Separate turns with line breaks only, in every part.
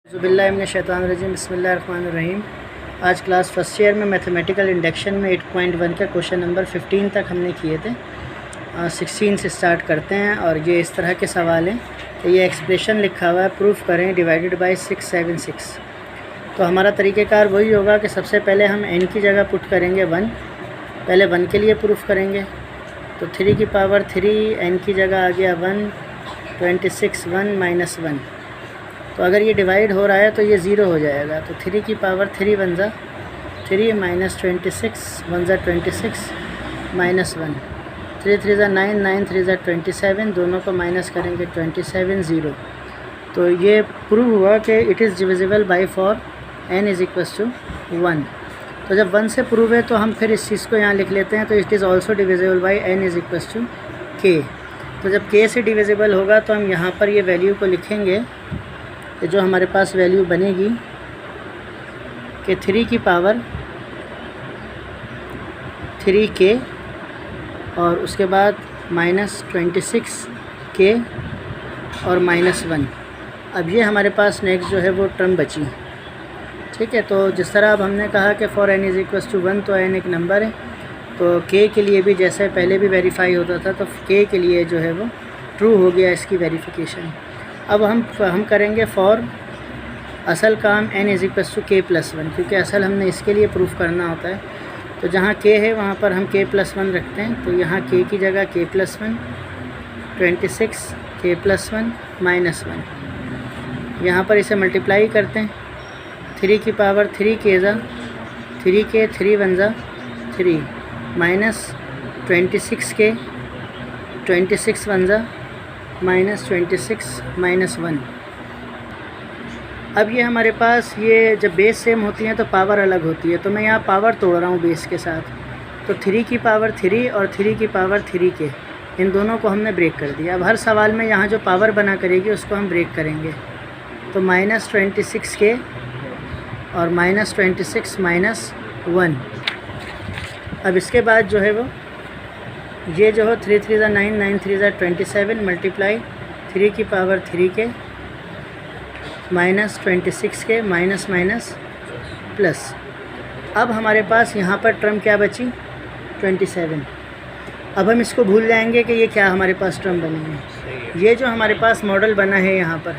बिस्मिल्लाहिर्रहमानिर्रहीम बिस्मिल्लाहिर्रहमानिर्रहीम। आज क्लास फर्स्ट ईयर में मैथमेटिकल इंडक्शन में 8.1 का क्वेश्चन नंबर 15 तक हमने किए थे। 16 से स्टार्ट करते हैं और ये इस तरह के सवाल हैं कि ये एक्सप्रेशन लिखा हुआ है, प्रूफ करें डिवाइडेड बाय 676। तो हमारा तरीक़ेकार वही होगा कि सबसे पहले हम n की जगह पुट करेंगे 1, पहले 1 के लिए प्रूफ करेंगे। तो 3 की पावर 3, n की जगह आ गया 1, 26 1 माइनस 1। तो अगर ये डिवाइड हो रहा है तो ये ज़ीरो हो जाएगा। तो 3 की पावर 3 1 ज़ा 3 माइनस 26 1 ज़ा 26 माइनस 1, 3 3 ज़ा 9 9 3 ज़ा 27, दोनों को माइनस करेंगे 27 0। तो ये प्रूव हुआ कि it is divisible by for n is equals to 1। तो जब 1 से प्रूव है तो हम फिर इस चीज़ को यहाँ लिख लेते हैं। तो it is also divisible by n is equals to k। तो जब k से डिविजिबल होगा तो हम यहाँ पर ये वैल्यू को लिखेंगे कि जो हमारे पास वैल्यू बनेगी कि 3 की पावर 3k और उसके बाद माइनस 26k और माइनस 1। अब ये हमारे पास नेक्स्ट जो है वो टर्म बची, ठीक है। तो जिस तरह अब हमने कहा कि for n is equals to 1, तो n एक नंबर है, तो k के लिए भी जैसे पहले भी वेरीफाई होता था तो k के लिए जो है वो ट्रू हो गया इसकी वेरिफिकेशन। अब हम करेंगे फॉर असल काम n is equals to k plus 1, क्योंकि असल हमने इसके लिए प्रूफ करना होता है। तो जहाँ k है वहाँ पर हम k प्लस 1 रखते हैं। तो यहाँ k की जगह k plus 1, 26 k plus 1 minus 1। यहाँ पर इसे मल्टीप्लाई करते हैं। 3 की पावर 3k ज़ा 3k 3 1 ज़ा 3 माइनस 26k 26 1 ज़ा माइनस 26 माइनस 1। अब ये हमारे पास ये जब बेस सेम होती हैं तो पावर अलग होती है। तो मैं यहाँ पावर तोड़ रहा हूँ बेस के साथ। तो 3 की पावर 3 और 3 की पावर 3k, इन दोनों को हमने ब्रेक कर दिया। अब हर सवाल में यहाँ जो पावर बना करेगी उसको हम ब्रेक करेंगे। तो माइनस 26k और माइनस 26 माइनस 1। अब इसके बाद जो है वो ये जो हो 3 3 ज़ा 9 9 3 ज़ा 27 मल्टीप्लाई 3 की power 3k minus 26k minus minus plus. अब हमारे पास यहाँ पर टर्म क्या बची 27। अब हम इसको भूल जाएंगे कि ये क्या हमारे पास टर्म बनी है। ये जो हमारे पास मॉडल बना है यहाँ पर,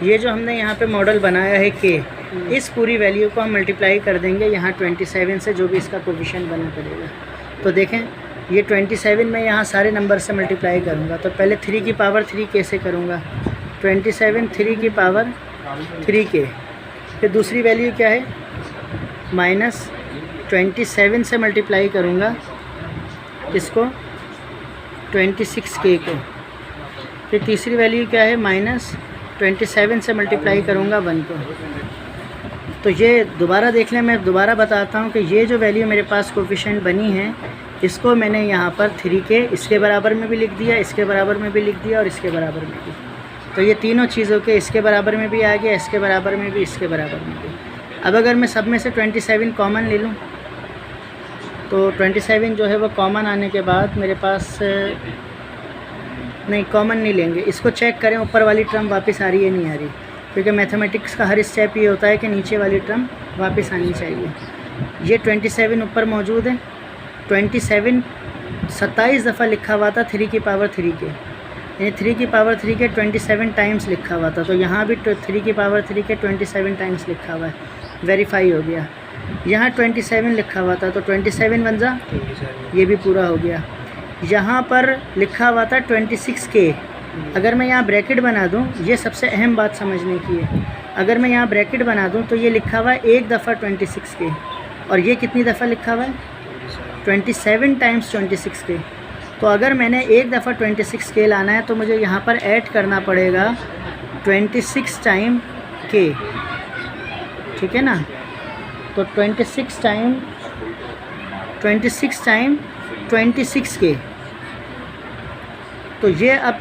ये जो हमने यहाँ पे मॉडल बनाया है k, इस पूरी वैल्यू को हम मल्टीप्लाई कर देंगे यहाँ 27 से, जो भी इसका कोफिशिएंट बना पड़ेगा। तो देखें ये 27 में यहाँ सारे नंबर से मल्टीप्लाई करूँगा। तो पहले 3 की पावर 3 कैसे करूँगा, 27 3 की पावर 3k। फिर दूसरी वैल्यू क्या है माइनस 27 से मल्टीप्लाई करूँगा इसको 26k को। फिर तीसरी वैल्यू क्या है माइनस 27 से मल्टीप्लाई करूँगा 1 को। तो ये दोबारा देख लें, मैं दोबारा बताता हूँ कि ये जो वैल्यू मेरे पास कोफिशिएंट बनी है इसको मैंने यहाँ पर 3k इसके बराबर में भी लिख दिया, इसके बराबर में भी लिख दिया और इसके बराबर में भी। तो ये तीनों चीज़ों के इसके बराबर में भी आ गया, इसके बराबर में भी, इसके बराबर में भी। अब अगर मैं सब में से 27 कॉमन ले लूँ तो 27 जो है वो कॉमन आने के बाद मेरे पास नहीं, कॉमन नहीं लेंगे। इसको चेक करें ऊपर वाली टर्म वापस आ रही है नहीं आ रही, क्योंकि मैथमेटिक्स का हर स्टेप ये होता है कि नीचे वाली टर्म वापस आनी चाहिए। ये 27 ऊपर मौजूद है। 27 27 दफ़ा लिखा हुआ था 3 की पावर 3k, यानी 3 की पावर 3k 27 टाइम्स लिखा हुआ था। तो यहाँ भी 3 की पावर 3k 27 टाइम्स लिखा हुआ है, वेरीफाई हो गया। यहाँ 27 लिखा हुआ था तो 27 बन जा, ये भी पूरा हो गया। यहाँ पर लिखा हुआ था 26k। अगर मैं यहाँ ब्रैकेट बना दूँ, ये सबसे अहम बात समझने की है, अगर मैं यहाँ ब्रैकेट बना दूँ तो ये लिखा हुआ है एक दफ़ा 26k और ये कितनी दफ़ा लिखा हुआ है 27 टाइम्स 26k। तो अगर मैंने एक दफ़ा 26k लाना है तो मुझे यहाँ पर ऐड करना पड़ेगा 26 टाइम k, ठीक है ना। तो 26 टाइम 26k। तो ये अब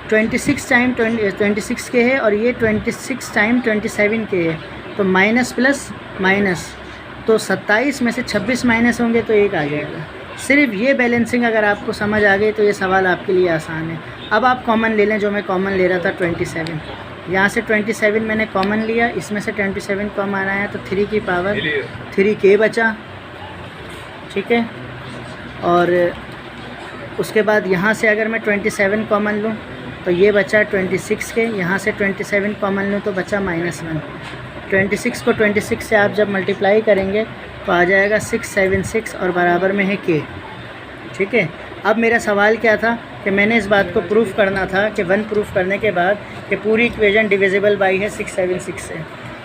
26 टाइम 26k है और ये 26 टाइम 27k है। तो माइनस प्लस माइनस, तो 27 में से 26 माइनस होंगे तो 1 आ जाएगा। सिर्फ ये बैलेंसिंग अगर आपको समझ आ गई तो ये सवाल आपके लिए आसान है। अब आप कॉमन ले लें, जो मैं कॉमन ले रहा था 27, यहाँ से 27 मैंने कॉमन लिया, इसमें से 27 कॉमन आया तो 3 की पावर 3k बचा, ठीक है। और उसके बाद यहाँ से अगर मैं 27 कॉमन लूँ तो ये बचा 26 के, यहाँ से 27 कॉमन लूँ तो बचा -1। 26 को 26 से आप जब मल्टीप्लाई करेंगे तो आ जाएगा 676 और बराबर में है k, ठीक है। अब मेरा सवाल क्या था कि मैंने इस बात को प्रूफ करना था कि 1 प्रूफ करने के बाद कि पूरी इक्वेशन डिविजिबल बाई है 676 से,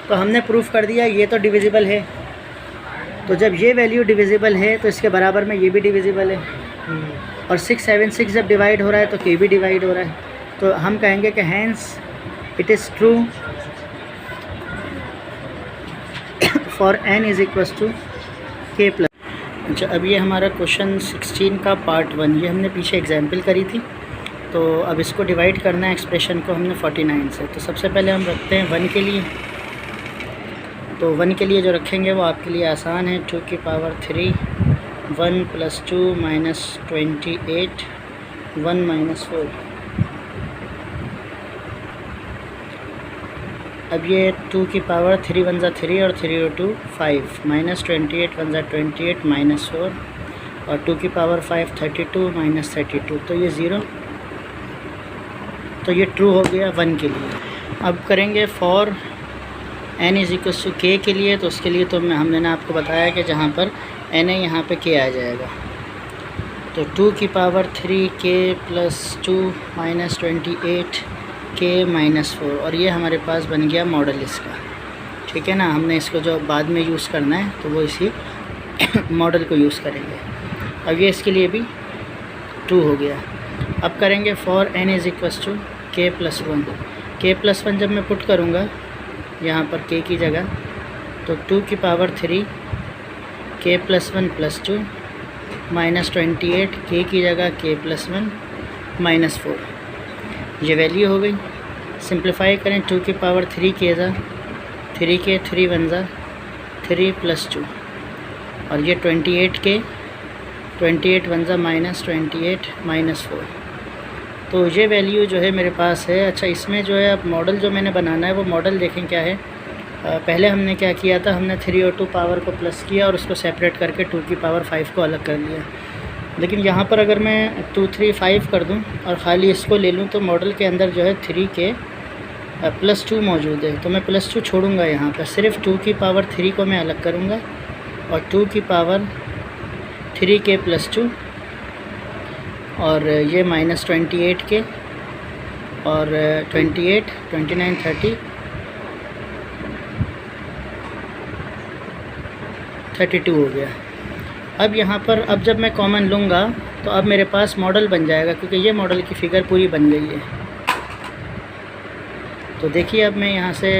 तो हमने प्रूफ कर दिया ये तो डिविजिबल है। तो जब ये वैल्यू डिविजिबल है तो इसके बराबर में ये भी डिविजिबल है, और 676 जब डिवाइड हो रहा है तो k भी डिवाइड हो रहा है, तो हम कहेंगे कि hence it is true for n is equals to k plus. अच्छा, अब ये हमारा क्वेश्चन 16 का पार्ट 1, ये हमने पीछे एग्जाम्पल करी थी। तो अब इसको डिवाइड करना है एक्सप्रेशन को हमने 49 से। तो सबसे पहले हम रखते हैं 1 के लिए। तो 1 के लिए जो रखेंगे वो आपके लिए आसान है, 2 की पावर 3, 1 + 2 - 28, 1 - 4। अब ये 2 की पावर 3 × 1 = 3 और 3 × 2 = 5, -28 × 1 = 28, -4, और 2 की पावर 5 32 - 32, तो ये 0, तो ये ट्रू हो गया 1 के लिए। अब करेंगे फॉर n = k के लिए। तो उसके लिए तो हमने आपको बताया कि जहाँ पर n है यहाँ पे k आ जाएगा। तो 2 की पावर 3k + 2 - 28 k - 4, और ये हमारे पास बन गया मॉडल इसका, ठीक है ना। हमने इसको जो बाद में यूज़ करना है तो वो इसी मॉडल को यूज़ करेंगे। अब ये इसके लिए भी ट्रू हो गया। अब करेंगे फॉर n = k + 1। k + 1 जब मैं पुट करूँगा यहाँ पर k की जगह, तो 2 की पावर 3 k + 1 + 2 - 28 k की जगह k + 1 - 4, ये वैल्यू हो गई। सिंप्लीफाई करें, 2 की पावर 3 k ज़ा 3k, 3 × 1 = 3 + 2, और ये 28 k, 28 × 1 = -28 - 4। तो ये वैल्यू जो है मेरे पास है। अच्छा, इसमें जो है अब मॉडल जो मैंने बनाना है वो मॉडल देखें क्या है। पहले हमने क्या किया था, हमने 3 और 2 पावर को प्लस किया और उसको सेपरेट करके 2 की पावर 5 को अलग कर लिया। लेकिन यहाँ पर अगर मैं 2 3 5 कर दूँ और ख़ाली इसको ले लूँ तो मॉडल के अंदर जो है 3k + 2 मौजूद है, तो मैं +2 छोड़ूंगा। यहाँ पर सिर्फ 2 की पावर 3 को मैं अलग करूँगा और 2 की पावर 3k + 2, और ये -28 के, और 28 29 30 32 हो गया। अब यहाँ पर अब जब मैं कॉमन लूँगा तो अब मेरे पास मॉडल बन जाएगा, क्योंकि ये मॉडल की फ़िगर पूरी बन गई है। तो देखिए अब मैं यहाँ से,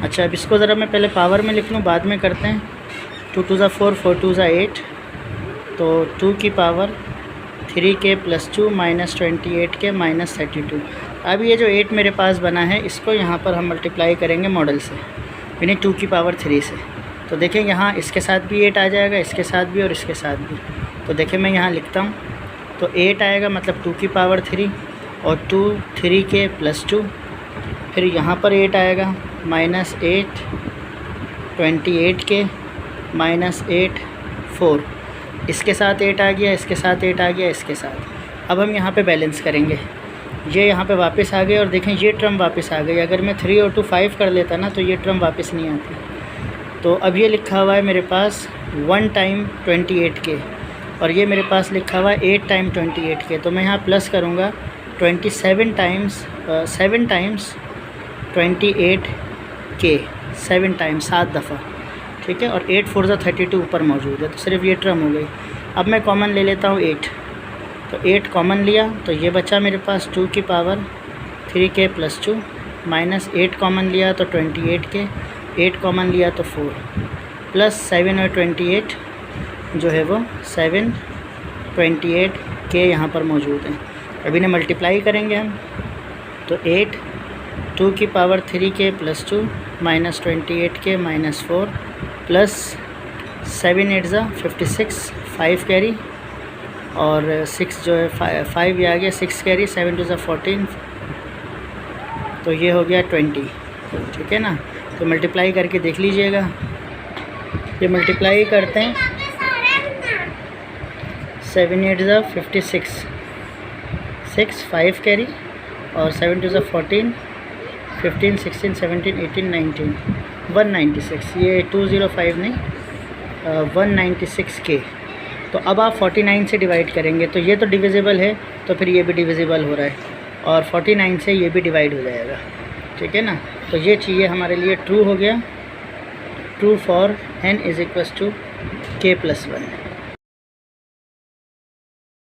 अच्छा अब इसको ज़रा मैं पहले पावर में लिख लूँ, बाद में करते हैं। 2 × 2 = 4, 4 × 2 = 8, तो 2 की पावर 3k + 2 - 28 के - 32। अब ये जो 8 मेरे पास बना है इसको यहाँ पर हम मल्टीप्लाई करेंगे मॉडल से, यानी 2 की पावर 3 से। तो देखें यहाँ इसके साथ भी 8 आ जाएगा, इसके साथ भी और इसके साथ भी। तो देखें मैं यहाँ लिखता हूँ, तो 8 आएगा मतलब 2 की पावर 3 और 2 3k + 2, फिर यहाँ पर 8 आएगा -8 28 के -8 4, इसके साथ 8 आ गया, इसके साथ 8 आ गया, इसके साथ। अब हम यहाँ पे बैलेंस करेंगे, ये यहाँ पे वापस आ गए और देखें ये टर्म वापस आ गई। अगर मैं 3 और 2 5 कर लेता ना तो ये टर्म वापस नहीं आती। तो अब ये लिखा हुआ है मेरे पास 1 टाइम 28 के, और ये मेरे पास लिखा हुआ है 8 टाइम 28 के। तो मैं यहाँ प्लस करूँगा 27 टाइम्स 7 टाइम्स 28 के, 7 टाइम्स 7 दफ़ा, ठीक है। और 8 4 ज़ा 32 ऊपर मौजूद है, तो सिर्फ ये टर्म हो गई। अब मैं कॉमन ले लेता हूँ 8, तो 8 कॉमन लिया तो ये बचा मेरे पास 2 की पावर 3k + 2 -8 कॉमन लिया तो 28 के, 8 कॉमन लिया तो 4 प्लस 7 और 28 जो है वो 7 28 के यहाँ पर मौजूद हैं। अभी इन्हें मल्टीप्लाई करेंगे हम, तो 8 2 की पावर 3k + 2 -28 के -4 प्लस 7 8 ज़ा 56, 5 कैरी, और 6 जो है 5 ये आ गया, 6 कैरी, 7 2 ज़ा 14, तो ये हो गया 20। ठीक है ना। तो मल्टीप्लाई करके देख लीजिएगा। ये मल्टीप्लाई करते हैं, 7 8 ज़ा 56, 6 5 कैरी, और 7 2 ज़ा 14, 15 16 17 18 19, 196। ये 205 नहीं, 196 के। तो अब आप 49 से डिवाइड करेंगे, तो ये तो डिविजिबल है, तो फिर ये भी डिविजिबल हो रहा है, और 49 से ये भी डिवाइड हो जाएगा। ठीक है ना। तो ये चाहिए हमारे लिए ट्रू हो गया, ट्रू फॉर n = k + 1।